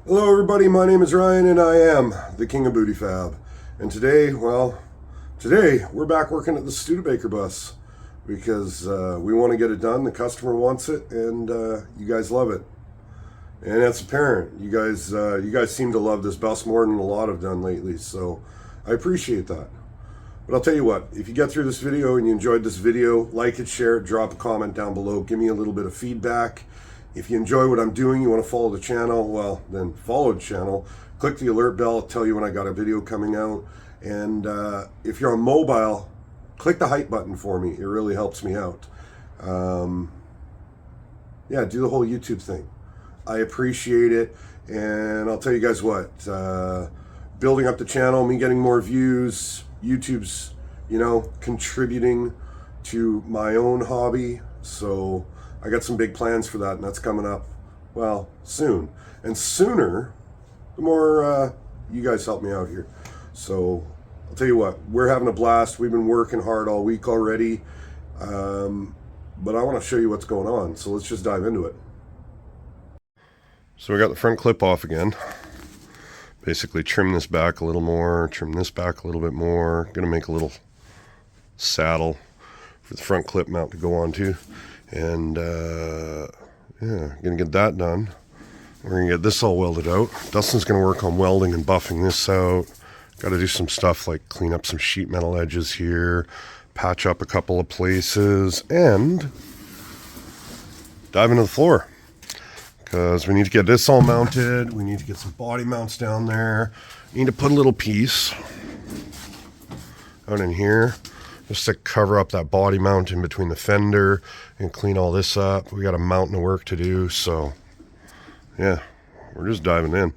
Hello everybody, my name is Ryan and I am the King of Booty Fab. And today we're back working at the Studebaker bus because we want to get it done, the customer wants it, and you guys love it. And it's apparent. You guys seem to love this bus more than a lot have done lately, so I appreciate that. But I'll tell you what, if you get through this video and you enjoyed this video, like it, share it, drop a comment down below, give me a little bit of feedback. If you enjoy what I'm doing, you want to follow the channel, well, then follow the channel. Click the alert bell, it'll tell you when I got a video coming out. And if you're on mobile, click the hype button for me. It really helps me out. Yeah, do the whole YouTube thing. I appreciate it. And I'll tell you guys what, building up the channel, me getting more views, YouTube's, contributing to my own hobby. So I got some big plans for that, and that's coming up, well, soon. And sooner, the more you guys help me out here. So I'll tell you what, we're having a blast. We've been working hard all week already. But I want to show you what's going on. So let's just dive into it. So we got the front clip off again. Basically trim this back a little more, trim this back a little bit more. Gonna make a little saddle for the front clip mount to go onto. And yeah, gonna get that done. We're gonna get this all welded out. Dustin's gonna work on welding and buffing this out. Got to do some stuff like clean up some sheet metal edges here, patch up a couple of places, and dive into the floor. Because we need to get this all mounted. We need to get some body mounts down there. Need to put a little piece out in here just to cover up that body mount in between the fender and clean all this up. We got a mountain of work to do, so yeah, we're just diving in.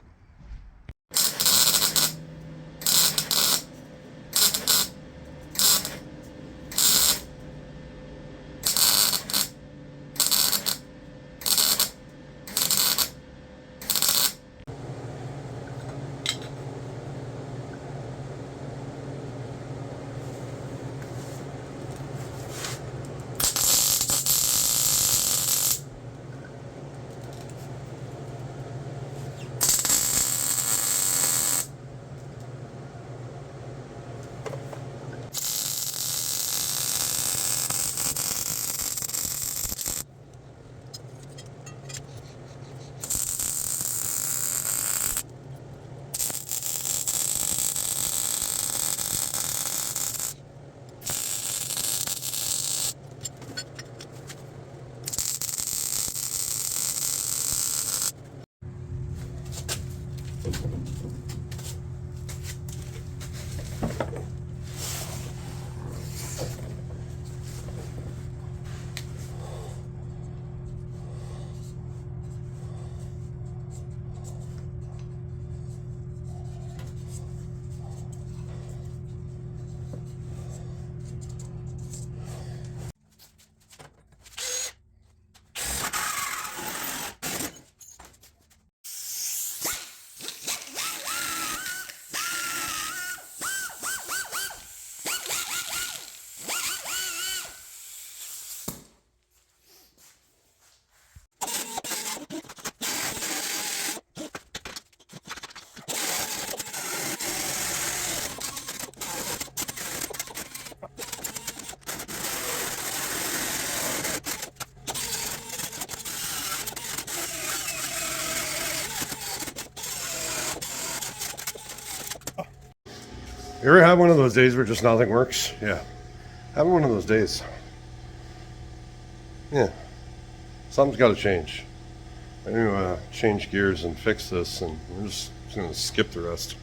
You ever have one of those days where just nothing works? Yeah. Having one of those days. Yeah. Something's got to change. I need to change gears and fix this, and we're just going to skip the rest.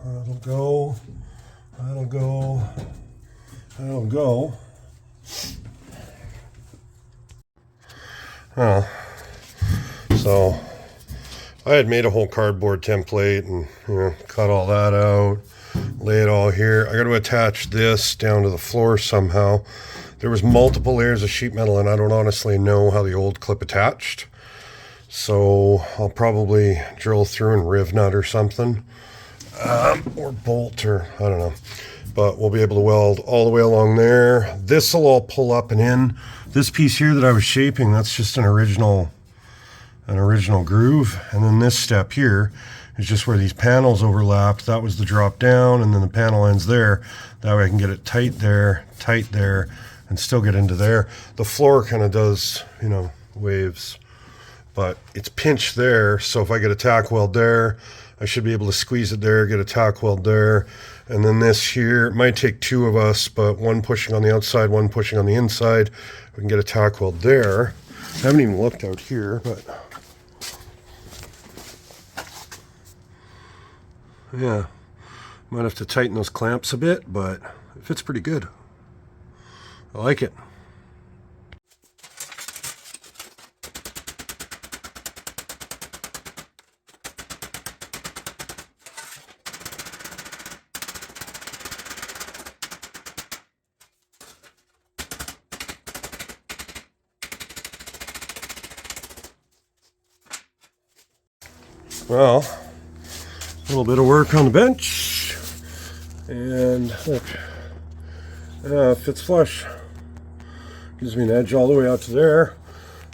That'll go, that'll go, that'll go. Well, so I had made a whole cardboard template and, you know, cut all that out, lay it all here. I got to attach this down to the floor somehow. There was multiple layers of sheet metal and I don't honestly know how the old clip attached. So I'll probably drill through and riv nut or something. Or bolt, or I don't know, but we'll be able to weld all the way along there. This will all pull up and in. This piece here that I was shaping, that's just an original groove, and then this step here is just where these panels overlapped. That was the drop down, and then the panel ends there. That way I can get it tight there, and still get into there. The floor kind of does, you know, waves, but it's pinched there, so if I get a tack weld there, I should be able to squeeze it there, get a tack weld there. And then this here, it might take two of us, but one pushing on the outside, one pushing on the inside. We can get a tack weld there. I haven't even looked out here, but yeah, might have to tighten those clamps a bit, but it fits pretty good. I like it. Well, a little bit of work on the bench, and look, fits flush. Gives me an edge all the way out to there.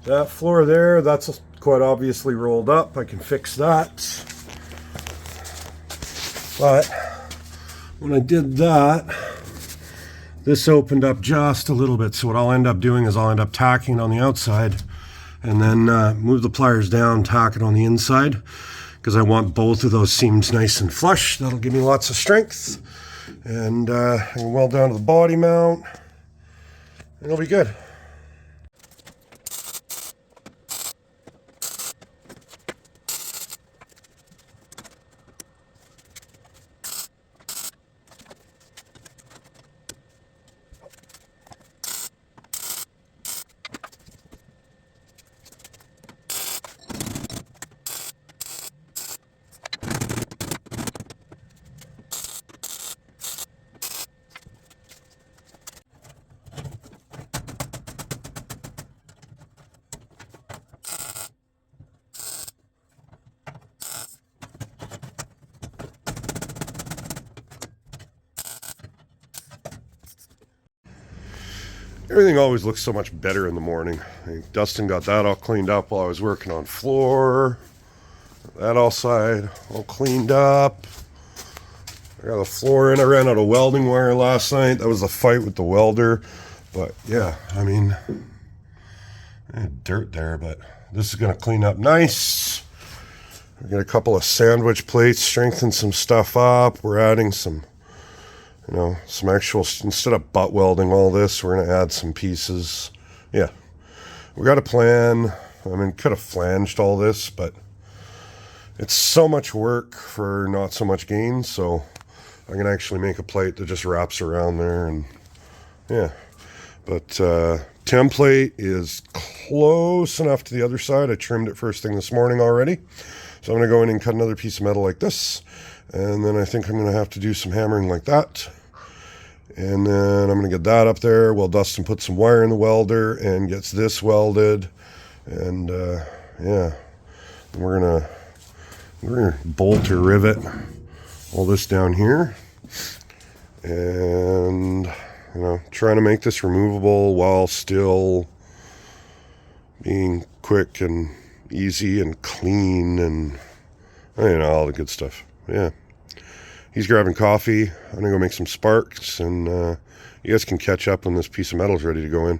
That floor there, that's quite obviously rolled up. I can fix that. But when I did that, this opened up just a little bit. So what I'll end up doing is I'll end up tacking it on the outside and then move the pliers down, tack it on the inside, because I want both of those seams nice and flush. That'll give me lots of strength. And I can weld down to the body mount, and it'll be good. Everything always looks so much better in the morning. Dustin got that all cleaned up while I was working on floor. That all side all cleaned up. I got the floor in. I ran out of welding wire last night. That was the fight with the welder. But yeah, I mean, I had dirt there, but this is going to clean up nice. We got a couple of sandwich plates, strengthen some stuff up. We're adding some, you know, some actual, instead of butt welding all this, we're going to add some pieces. Yeah, we got a plan. I mean, could have flanged all this, but it's so much work for not so much gain, so I'm gonna actually make a plate that just wraps around there, and yeah. But template is close enough to the other side. I trimmed it first thing this morning already, so I'm gonna go in and cut another piece of metal like this, and then I think I'm gonna have to do some hammering like that, and then I'm gonna get that up there while Dustin puts some wire in the welder and gets this welded, and yeah, we're gonna bolt or rivet all this down here, and you know, trying to make this removable while still being quick and easy and clean, and you know, all the good stuff. Yeah, he's grabbing coffee. I'm gonna go make some sparks, and you guys can catch up when this piece of metal is ready to go in.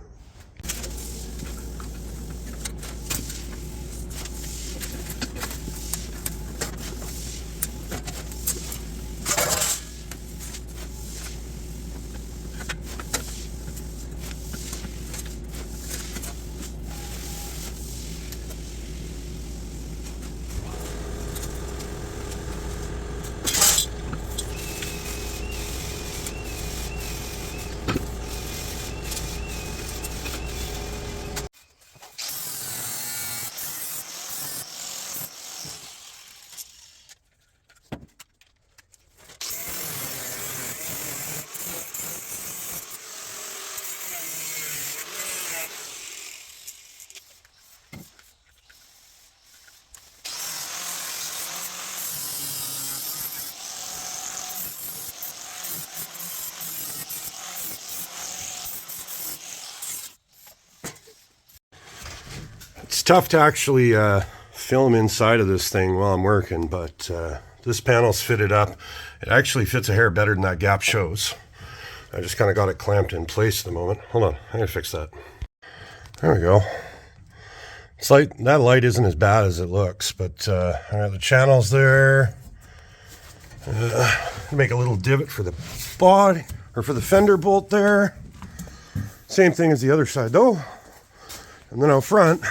It's tough to actually film inside of this thing while I'm working, but this panel's fitted up. It actually fits a hair better than that gap shows. I just kind of got it clamped in place at the moment. Hold on, I'm gonna fix that. There we go. It's like that light isn't as bad as it looks, but I got the channels there. Make a little divot for the body, or for the fender bolt there. Same thing as the other side though. And then out front,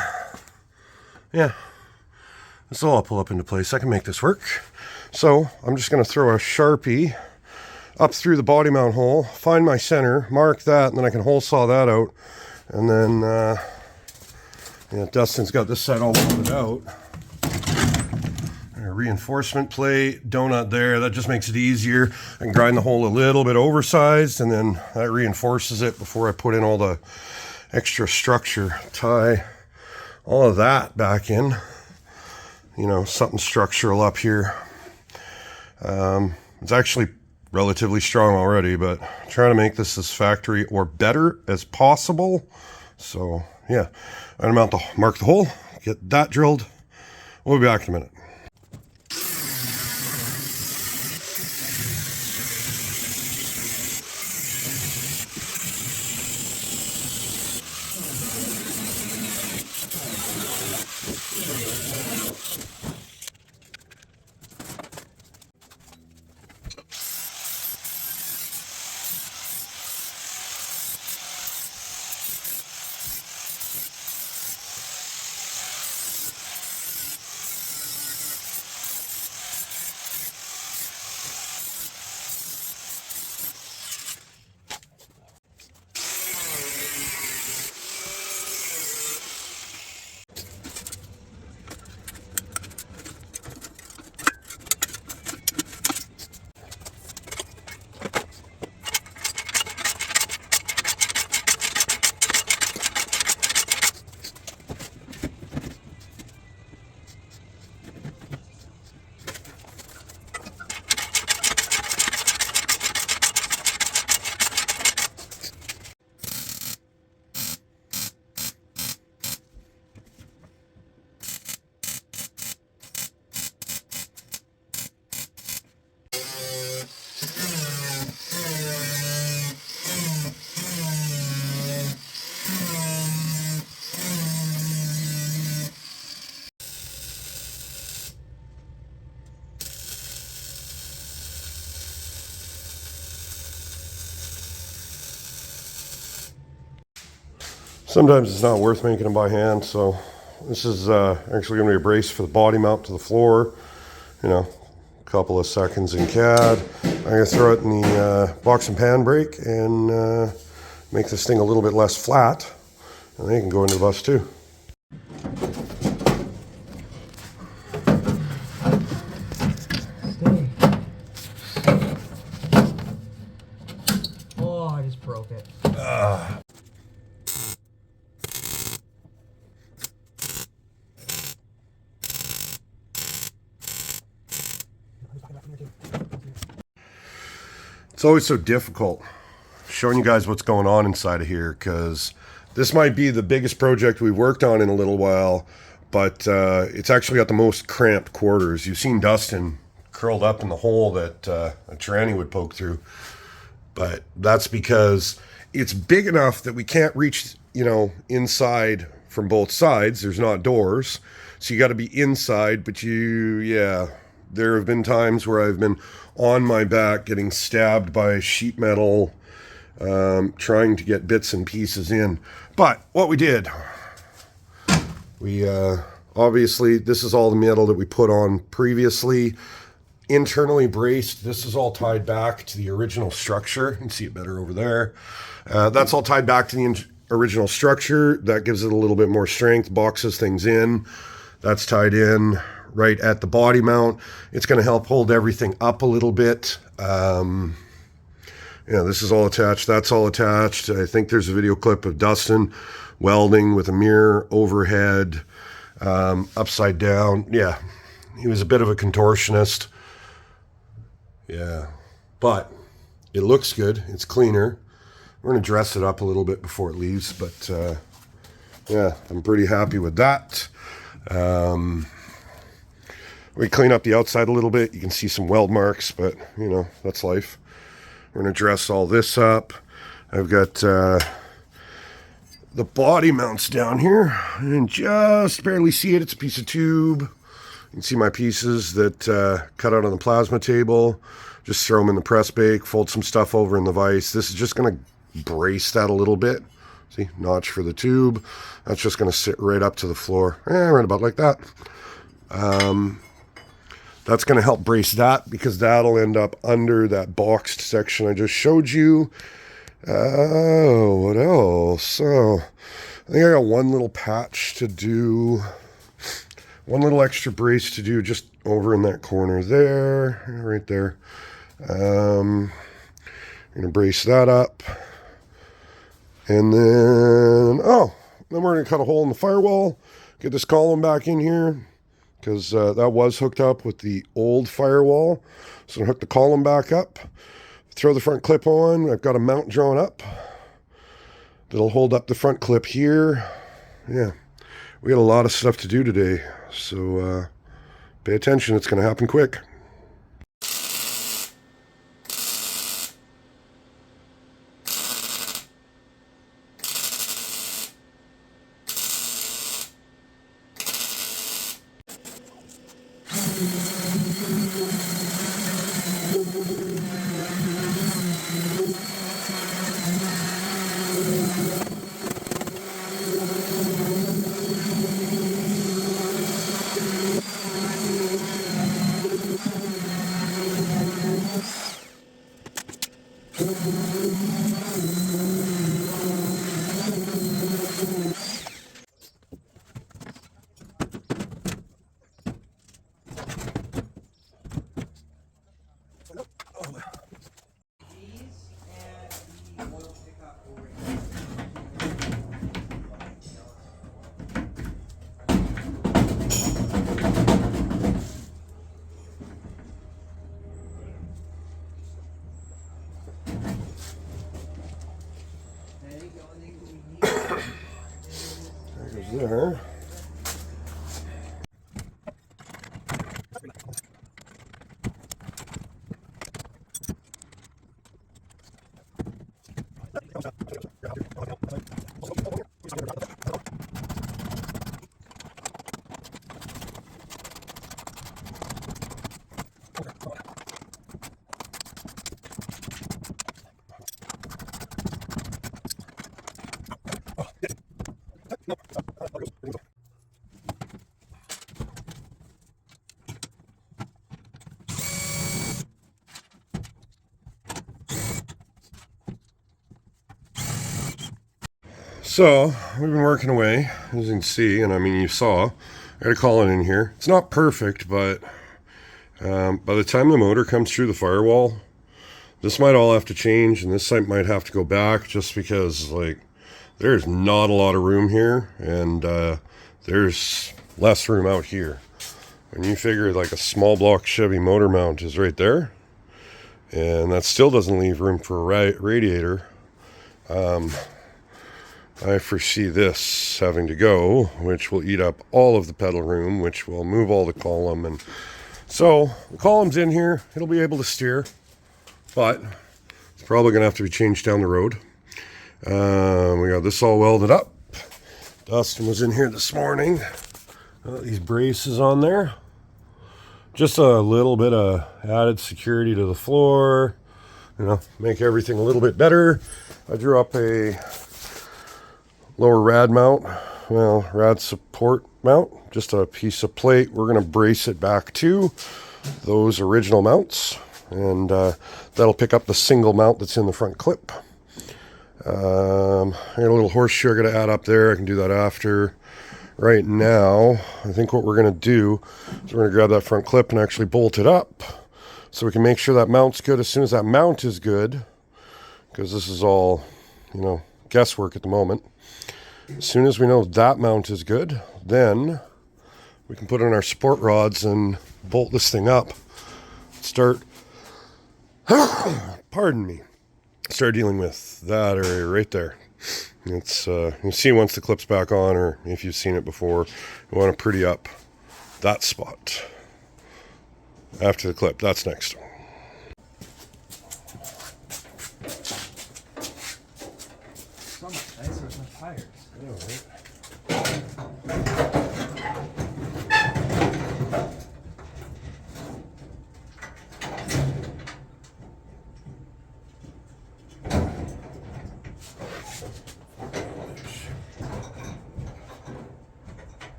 yeah, this will all pull up into place. I can make this work. So I'm just going to throw a Sharpie up through the body mount hole, find my center, mark that, and then I can hole saw that out. And then, yeah, Dustin's got this side all welded out. A reinforcement plate, donut there. That just makes it easier. I can grind the hole a little bit oversized, and then that reinforces it before I put in all the extra structure. Tie all of that back in, you know, something structural up here. It's actually relatively strong already, but I'm trying to make this as factory or better as possible. So yeah, I'm about to mark the hole, get that drilled. We'll be back in a minute. Sometimes it's not worth making them by hand, so this is actually going to be a brace for the body mount to the floor. you know, a couple of seconds in CAD. I'm going to throw it in the box and pan brake and make this thing a little bit less flat. And then you can go into the bus too. Oh, I just broke it. It's always so difficult showing you guys what's going on inside of here, because this might be the biggest project we've worked on in a little while, but it's actually got the most cramped quarters. You've seen Dustin curled up in the hole that a tranny would poke through, but that's because it's big enough that we can't reach, you know, inside from both sides. There's not doors, so you got to be inside. But there have been times where I've been on my back getting stabbed by sheet metal, trying to get bits and pieces in. But what we did, we obviously, this is all the metal that we put on previously, internally braced. This is all tied back to the original structure. You can see it better over there. That's all tied back to the original structure. That gives it a little bit more strength, boxes things in. That's tied in right at the body mount. It's going to help hold everything up a little bit. This is all attached. That's all attached. I think there's a video clip of Dustin welding with a mirror overhead, upside down. Yeah, he was a bit of a contortionist. Yeah, but it looks good. It's cleaner. We're going to dress it up a little bit before it leaves, but yeah, I'm pretty happy with that. We clean up the outside a little bit. You can see some weld marks, but you know, that's life. We're going to dress all this up. I've got the body mounts down here. And just barely see it. It's a piece of tube. You can see my pieces that cut out on the plasma table. Just throw them in the press bake, fold some stuff over in the vise. This is just going to brace that a little bit. See, notch for the tube. That's just going to sit right up to the floor. Right about like that. That's going to help brace that, because that'll end up under that boxed section I just showed you. What else? So I think I got one little patch to do. One little extra brace to do just over in that corner there. Right there. I'm going to brace that up. And then, then we're going to cut a hole in the firewall. Get this column back in here, because that was hooked up with the old firewall. So I'll hook the column back up, throw the front clip on. I've got a mount drawn up that'll hold up the front clip here. Yeah, we got a lot of stuff to do today, so pay attention. It's going to happen quick. There. So we've been working away, as you can see, and I mean you saw. I got a collet in here. It's not perfect, but by the time the motor comes through the firewall, this might all have to change, and this site might have to go back, just because like there's not a lot of room here, and there's less room out here. When you figure like a small block Chevy motor mount is right there, and that still doesn't leave room for a radiator. I foresee this having to go, which will eat up all of the pedal room, which will move all the column. And so the column's in here. It'll be able to steer, but it's probably going to have to be changed down the road. We got this all welded up. Dustin was in here this morning. Got these braces on there. Just a little bit of added security to the floor. You know, make everything a little bit better. I drew up a lower rad mount, well, rad support mount, just a piece of plate. We're going to brace it back to those original mounts, and that'll pick up the single mount that's in the front clip. I got a little horseshoe I got to add up there. I can do that after. Right now, I think what we're going to do is we're going to grab that front clip and actually bolt it up so we can make sure that mount's good as soon as that mount is good, because this is all, you know, guesswork at the moment. As soon as we know that mount is good, then we can put in our support rods and bolt this thing up. Start, pardon me, start dealing with that area right there. It's you see once the clip's back on, or if you've seen it before, you want to pretty up that spot. After the clip, that's next. So much nicer with my tires. Yeah, right.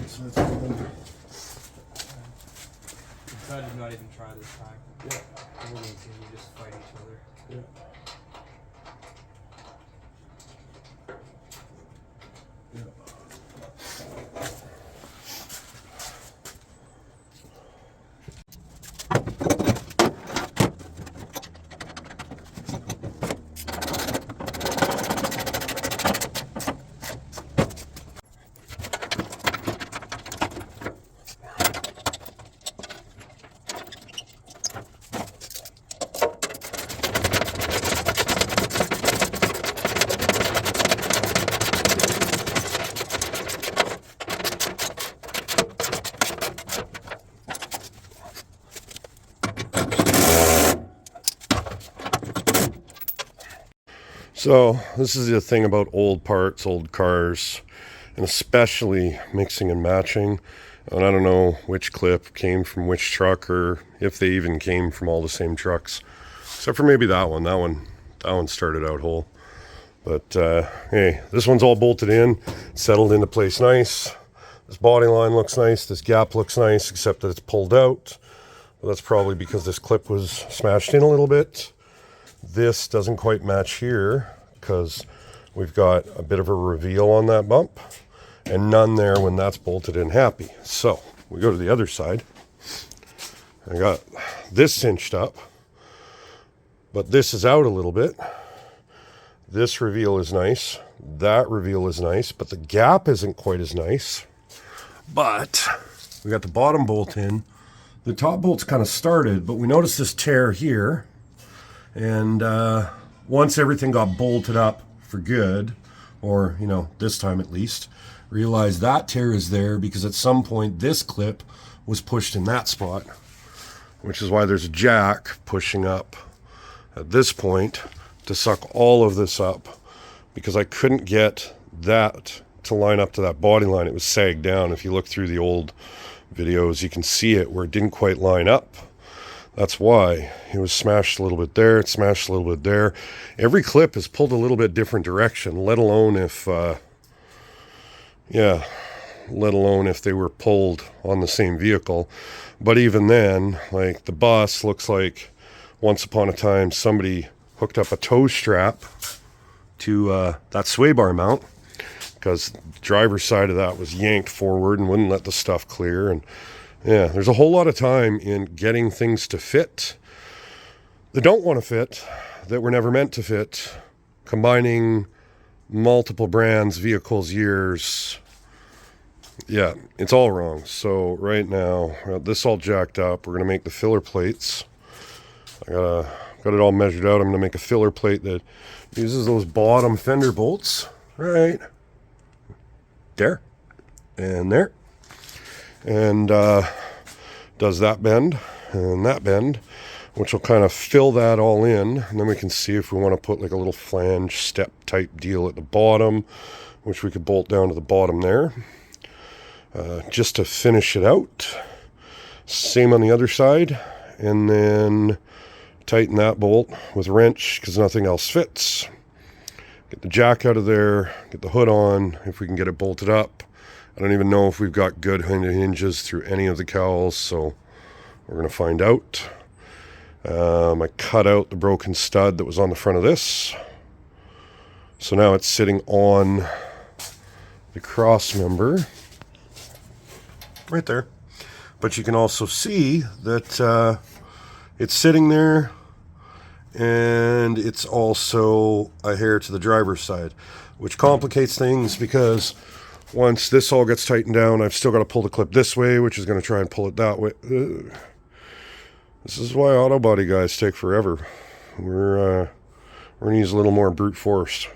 So that's all done. I'm glad to not even try this time. Yeah. We'll just fight each other. Yeah. So this is the thing about old parts, old cars, and especially mixing and matching. And I don't know which clip came from which truck, or if they even came from all the same trucks, except for maybe that one. That one started out whole. But hey, this one's all bolted in, settled into place nice. This body line looks nice. This gap looks nice, except that it's pulled out. Well, that's probably because this clip was smashed in a little bit. This doesn't quite match here because we've got a bit of a reveal on that bump and none there when that's bolted in happy. So we go to the other side. I got this cinched up, but this is out a little bit. This reveal is nice. That reveal is nice, but the gap isn't quite as nice. But we got the bottom bolt in. The top bolt's kind of started, but we noticed this tear here. And once everything got bolted up for good, or, you know, this time at least, realized that tear is there because at some point this clip was pushed in that spot, which is why there's a jack pushing up at this point to suck all of this up, because I couldn't get that to line up to that body line. It was sagged down. If you look through the old videos, you can see it where it didn't quite line up. That's why it was smashed a little bit there. It smashed a little bit there. Every clip is pulled a little bit different direction, let alone if, yeah, let alone if they were pulled on the same vehicle. But even then, like the bus looks like once upon a time somebody hooked up a tow strap to that sway bar mount, because the driver's side of that was yanked forward and wouldn't let the stuff clear. And yeah, there's a whole lot of time in getting things to fit that don't want to fit, that were never meant to fit, combining multiple brands, vehicles, years. Yeah, it's all wrong. So right now, this all jacked up. We're going to make the filler plates. I got it all measured out. I'm going to make a filler plate that uses those bottom fender bolts right there and there, and does that bend and that bend, which will kind of fill that all in. And then we can see if we want to put like a little flange step type deal at the bottom, which we could bolt down to the bottom there, just to finish it out. Same on the other side, and then tighten that bolt with a wrench because nothing else fits. Get the jack out of there, get the hood on if we can get it bolted up. I don't even know if we've got good hinges through any of the cowls, so we're going to find out. I cut out the broken stud that was on the front of this. So now it's sitting on the cross member right there. But you can also see that it's sitting there, and it's also a hair to the driver's side, which complicates things because once this all gets tightened down, I've still got to pull the clip this way, which is going to try and pull it that way. This is why auto body guys take forever. We're going to use a little more brute force.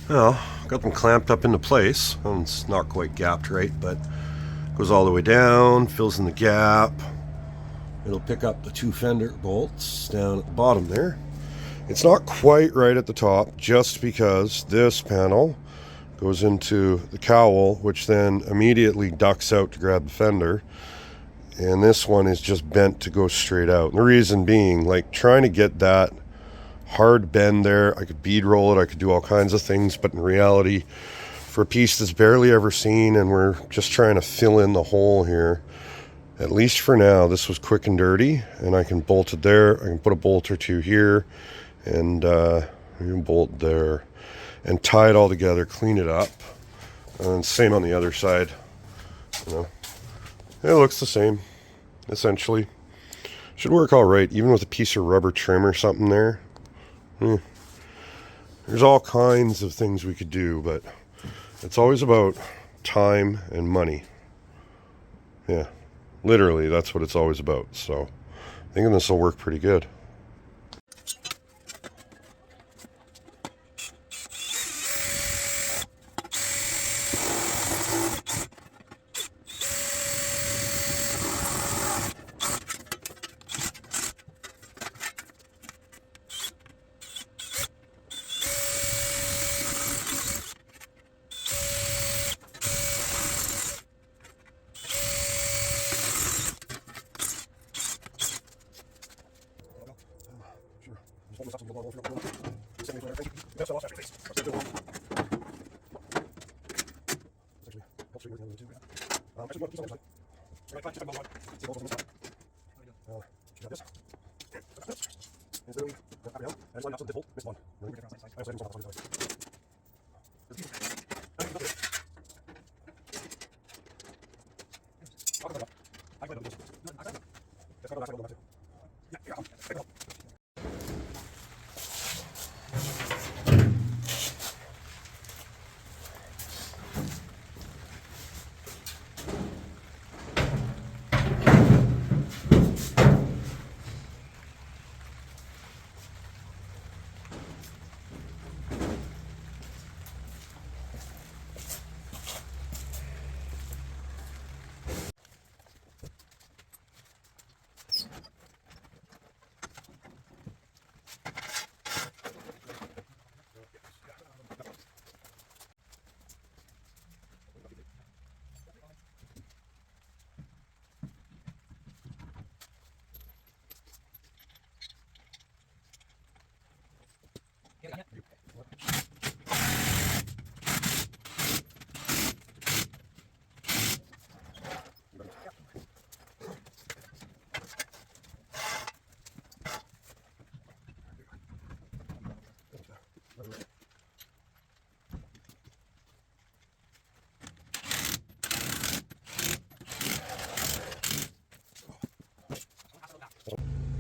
Well, got them clamped up into place. Well, it's not quite gapped right, but goes all the way down, fills in the gap. It'll pick up the two fender bolts down at the bottom there. It's not quite right at the top, just because this panel goes into the cowl, which then immediately ducks out to grab the fender. And this one is just bent to go straight out. And the reason being, like, trying to get that hard bend there, I could bead roll it, I could do all kinds of things, but in reality, for a piece that's barely ever seen, and we're just trying to fill in the hole here, at least for now, this was quick and dirty, and I can bolt it there. I can put a bolt or two here, and bolt there, and tie it all together, clean it up. And same on the other side. You know, it looks the same, essentially. Should work all right, even with a piece of rubber trim or something there. There's all kinds of things we could do, but it's always about time and money. Yeah, literally, that's what it's always about. So I think this will work pretty good. You got this. And then go up and down. And line up so the hole. Miss one. I also have one.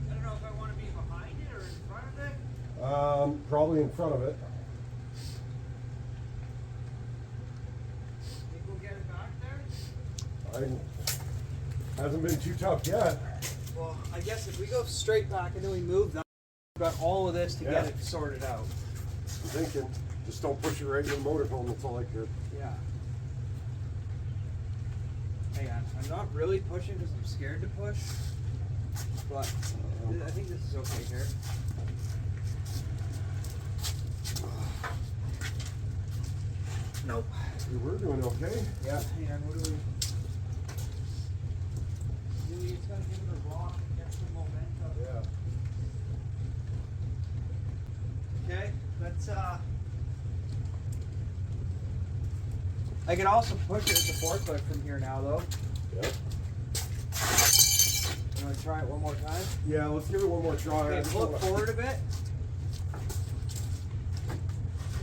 I don't know if I want to be behind it or in front of it. Probably in front of it. Think we'll get it back there? Hasn't been too tough yet. Well, I guess if we go straight back and then we move that, we've got all of this to get it sorted out. I'm thinking, just don't push it right in the motorhome. That's all I care. Yeah. Hang on, I'm not really pushing because I'm scared to push, but I think this is okay here. Nope. We were doing okay. Yeah. Hang on, what do we? Really, it's gotta give it a rock and get some momentum. Yeah. Okay, let's I can also push it with the forklift from here now though. Yeah. You wanna try it one more time? Yeah, let's give it one more try. Okay, flip forward a bit.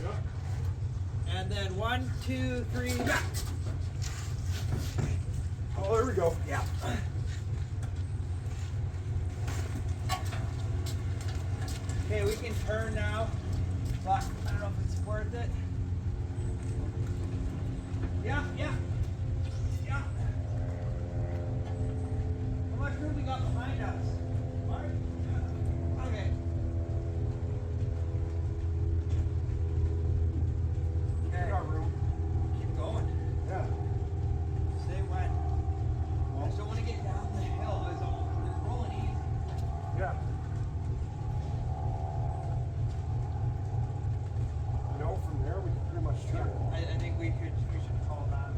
Yeah. And then 1, 2, 3, yeah. Oh, there we go. Yeah. Okay, we can turn now, but I don't know if it's worth it. Yeah. Yeah. How much room we got behind us? Mark? Yeah. Okay. We got room. Keep going. Yeah. Stay wet. I just don't want to get down the hill. It's rolling easy. Yeah. You know, from there we can pretty much turn. I think we should call that.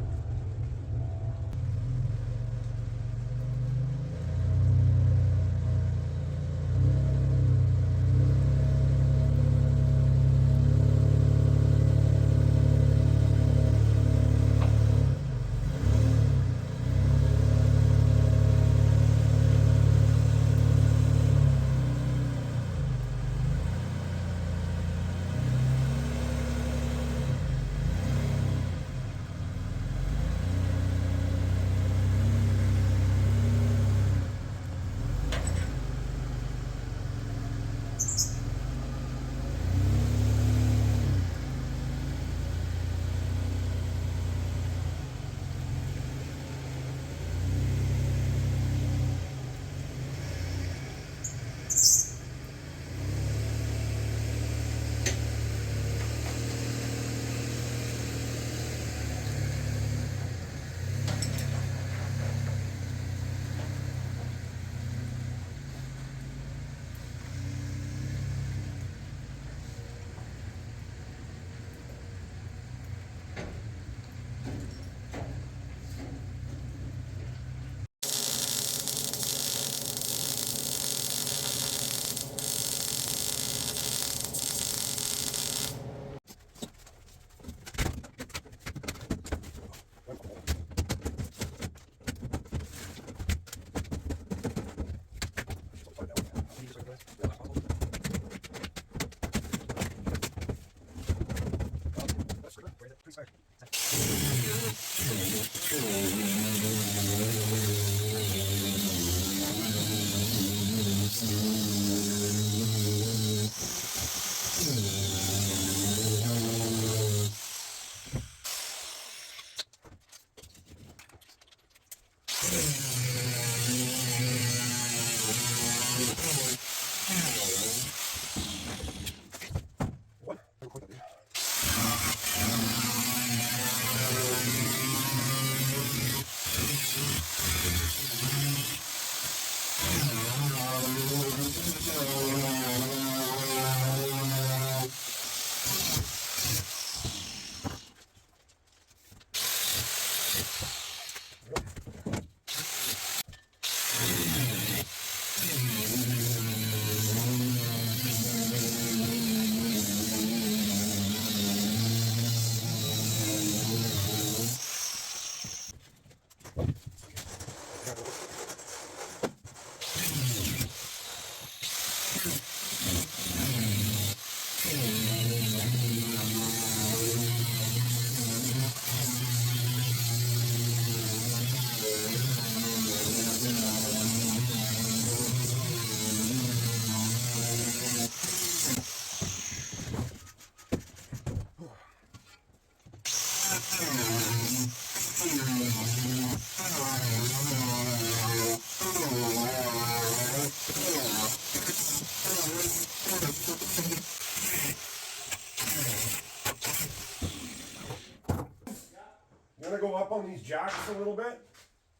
gonna go up on these jacks a little bit.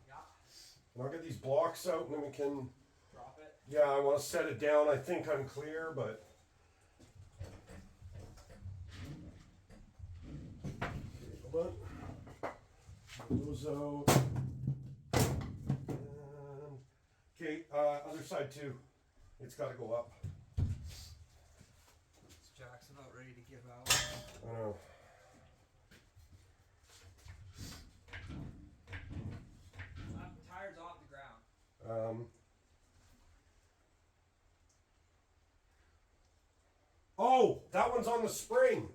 Yeah. And I'll get these blocks out and then we can Drop it. Yeah, I want to set it down. I think I'm clear, but hold on. Those out. And, okay, other side too. It's got to go up. This jack's about ready to give out. I know. The tire's off the ground. Oh, that one's on the spring.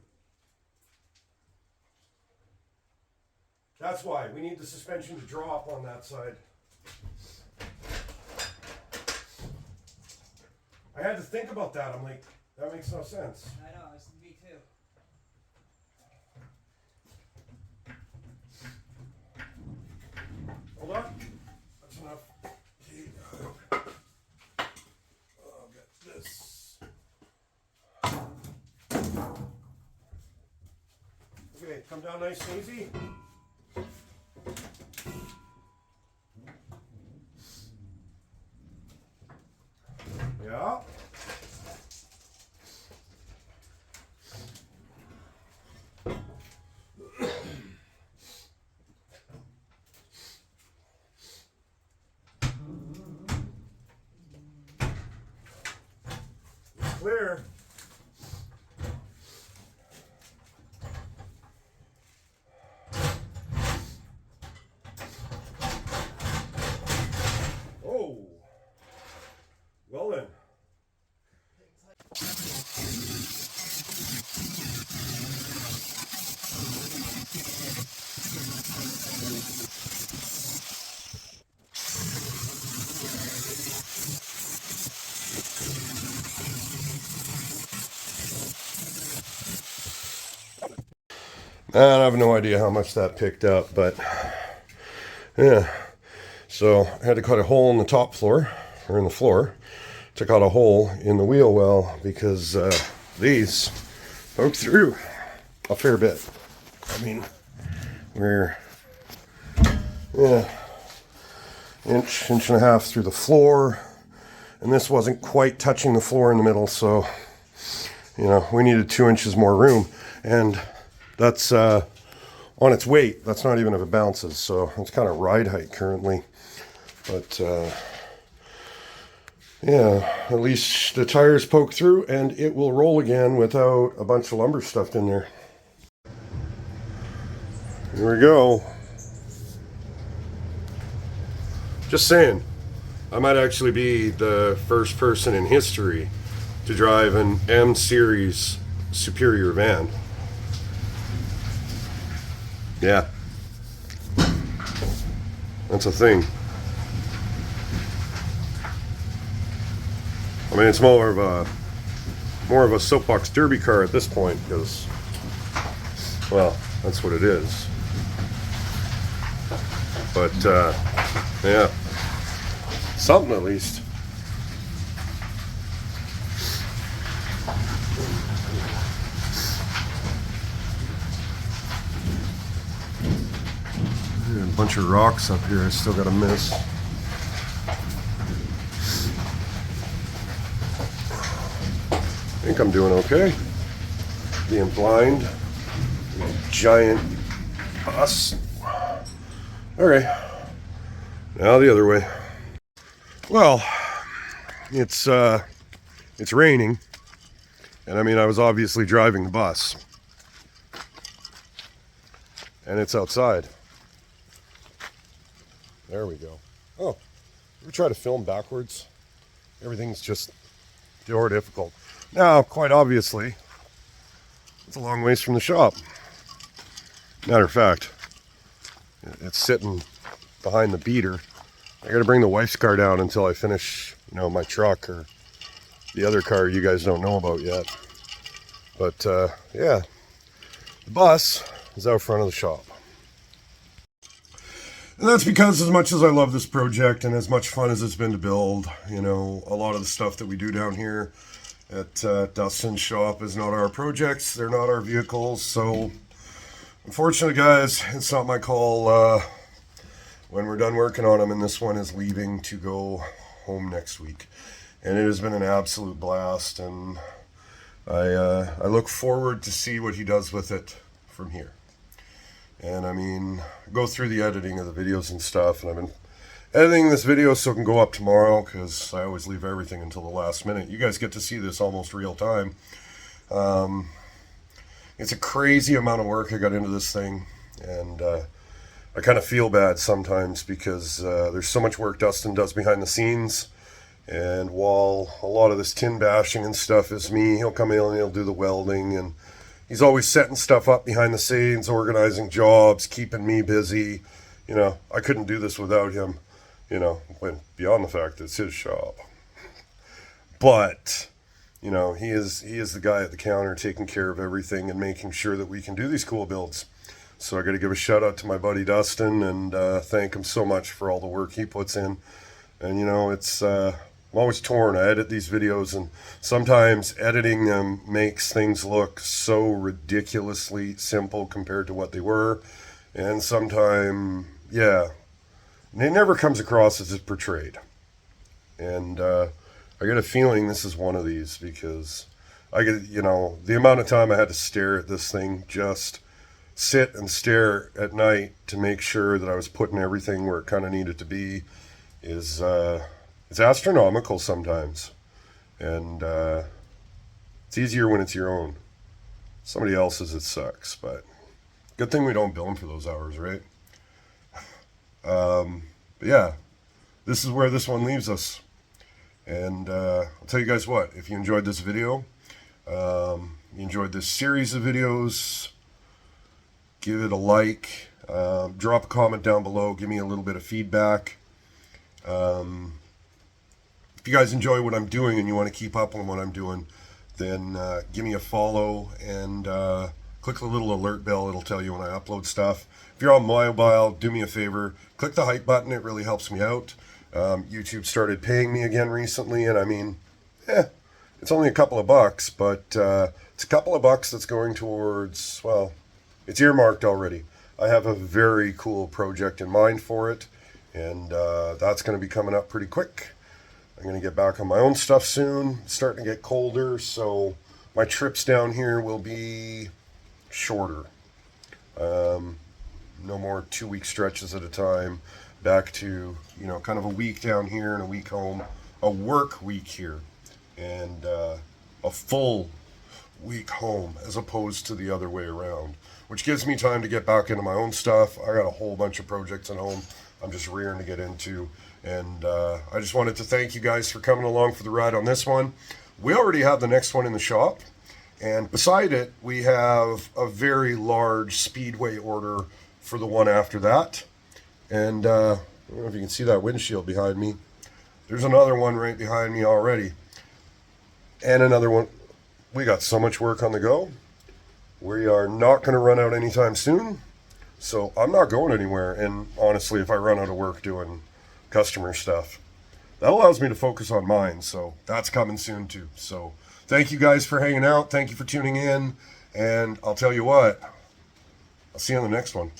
That's why we need the suspension to drop on that side. I had to think about that. I'm like, that makes no sense. I know, it's me too. Hold on. That's enough. Okay. I'll get this. Okay, come down nice and easy. Yeah. Clear. Oh. Well then. I have no idea how much that picked up, but yeah. So I had to cut a hole in the top floor, or in the floor. Took out a hole in the wheel well because these poked through a fair bit. I mean, we're inch and a half through the floor, and this wasn't quite touching the floor in the middle, so you know we needed 2 inches more room, and that's on its weight. That's not even if it bounces, so it's kind of ride height currently. But yeah, at least the tires poke through and it will roll again without a bunch of lumber stuffed in there. Here we go. Just saying, I might actually be the first person in history to drive an M Series Superior van. Yeah, that's a thing. I mean, it's more of a soapbox derby car at this point because, well, that's what it is. But yeah, something at least. A bunch of rocks up here I still gotta miss. I think I'm doing okay. Being blind, giant bus. Okay, now the other way. Well, it's raining, and I mean I was obviously driving the bus, and it's outside. There we go. Oh, we try to film backwards. Everything's just more difficult. Now, quite obviously, it's a long ways from the shop. Matter of fact, it's sitting behind the beater. I gotta bring the wife's car down until I finish, you know, my truck or the other car you guys don't know about yet. But yeah, the bus is out front of the shop. And that's because as much as I love this project and as much fun as it's been to build, you know, a lot of the stuff that we do down here at Dustin's shop is not our projects. They're not our vehicles. So Unfortunately, guys, it's not my call when we're done working on them, and this one is leaving to go home next week. And it has been an absolute blast, and I look forward to see what he does with it from here. And I mean, go through the editing of the videos and stuff, and I've been editing this video so it can go up tomorrow, because I always leave everything until the last minute. You guys get to see this almost real time. It's a crazy amount of work I got into this thing, and I kind of feel bad sometimes because there's so much work Dustin does behind the scenes. And while a lot of this tin bashing and stuff is me, he'll come in and he'll do the welding, and he's always setting stuff up behind the scenes, organizing jobs, keeping me busy. You know, I couldn't do this without him, you know, beyond the fact that it's his shop. But, you know, he is the guy at the counter taking care of everything and making sure that we can do these cool builds. So I got to give a shout out to my buddy Dustin and thank him so much for all the work he puts in. And, you know, I'm always torn. I edit these videos, and sometimes editing them makes things look so ridiculously simple compared to what they were. And sometimes, yeah, it never comes across as it's portrayed. And I get a feeling this is one of these, because I get, you know, the amount of time I had to stare at this thing, just sit and stare at night to make sure that I was putting everything where it kind of needed to be, is it's astronomical sometimes. And it's easier when it's your own. Somebody else's, it sucks, but good thing we don't bill them for those hours, right? But yeah, this is where this one leaves us. And I'll tell you guys what, if you enjoyed this video, you enjoyed this series of videos, give it a like, drop a comment down below, give me a little bit of feedback. If you guys enjoy what I'm doing and you want to keep up on what I'm doing, then give me a follow and click the little alert bell. It'll tell you when I upload stuff. If you're on mobile, do me a favor, click the hype button. It really helps me out. YouTube started paying me again recently, and I mean, it's only a couple of bucks, but it's a couple of bucks that's going towards, well, it's earmarked already. I have a very cool project in mind for it, and that's going to be coming up pretty quick. I'm going to get back on my own stuff soon. It's starting to get colder, so my trips down here will be shorter. No more 2-week stretches at a time. Back to, you know, kind of a week down here and a week home, a work week here, and a full week home, as opposed to the other way around, which gives me time to get back into my own stuff. I got a whole bunch of projects at home I'm just rearing to get into, and I just wanted to thank you guys for coming along for the ride on this one. We already have the next one in the shop, and beside it we have a very large speedway order for the one after that. And I don't know if you can see that windshield behind me. There's another one right behind me already. And another one. We got so much work on the go. We are not going to run out anytime soon. So I'm not going anywhere. And honestly, if I run out of work doing customer stuff, that allows me to focus on mine. So that's coming soon too. So thank you guys for hanging out. Thank you for tuning in. And I'll tell you what, I'll see you on the next one.